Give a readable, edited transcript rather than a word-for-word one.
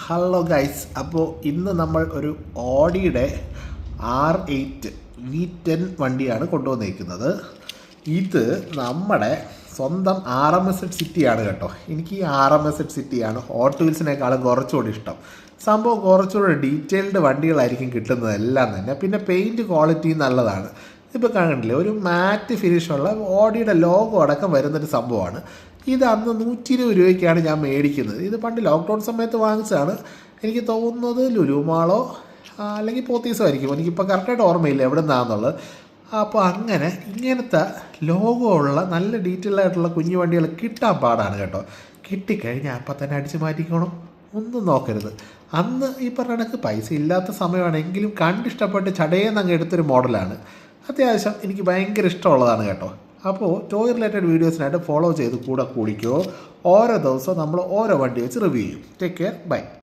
Hello guys, അപ്പോൾ ഇന്ന് നമ്മൾ ഒരു ഓഡിയുടെ R8 V10 വണ്ടിയാണ് കൊണ്ടുവന്നിരിക്കുന്നത്. ഇത് നമ്മുടെ സ്വന്തം RMZ സിറ്റിയാണ് കേട്ടോ. എനിക്ക് ഈ RMZ സിറ്റിയാണ് ഹോട്ട് വീൽസിനേക്കാളും കുറച്ചുകൂടി ഇഷ്ടം. സംഭവം കുറച്ചുകൂടി ഡീറ്റെയിൽഡ് വണ്ടികളായിരിക്കും കിട്ടുന്നത് എല്ലാം തന്നെ. പിന്നെ പെയിൻറ്റ് ക്വാളിറ്റി നല്ലതാണ്. ഇപ്പോൾ കാണുന്നില്ലേ, ഒരു മാറ്റ് ഫിനിഷുള്ള ഓഡിയുടെ ലോഗോ അടക്കം വരുന്നൊരു സംഭവമാണ്. ഇത് അന്ന് 120 രൂപയ്ക്കാണ് ഞാൻ മേടിക്കുന്നത്. ഇത് പണ്ട് ലോക്ക്ഡൗൺ സമയത്ത് വാങ്ങിച്ചതാണ്. എനിക്ക് തോന്നുന്നത് ലുലു മാളോ അല്ലെങ്കിൽ പോത്തീസോ ആയിരിക്കും. എനിക്കിപ്പോൾ കറക്റ്റായിട്ട് ഓർമ്മയില്ല എവിടെ നിന്നാണെന്നുള്ളത്. അപ്പോൾ അങ്ങനെ ഇങ്ങനത്തെ ലോഗോ ഉള്ള നല്ല ഡീറ്റെയിൽ ആയിട്ടുള്ള കുഞ്ഞു വണ്ടികൾ കിട്ടാൻ പാടാണ് കേട്ടോ. കിട്ടിക്കഴിഞ്ഞാൽ അപ്പം തന്നെ അടിച്ച് മാറ്റിക്കോണം, ഒന്നും നോക്കരുത്. അന്ന് ഈ പറഞ്ഞ കണക്ക് പൈസ ഇല്ലാത്ത സമയമാണെങ്കിലും കണ്ടിഷ്ടപ്പെട്ട് ചടയെന്നങ്ങ് എടുത്തൊരു മോഡലാണ്. അത്യാവശ്യം എനിക്ക് ഭയങ്കര ഇഷ്ടമുള്ളതാണ് കേട്ടോ. അപ്പോൾ ടോയ് റിലേറ്റഡ് വീഡിയോസിനായിട്ട് ഫോളോ ചെയ്ത് കൂടെ കൂടിക്കോ. ഓരോ ദിവസവും നമ്മൾ ഓരോ വണ്ടി വെച്ച് റിവ്യൂ ചെയ്യും. Take care, by.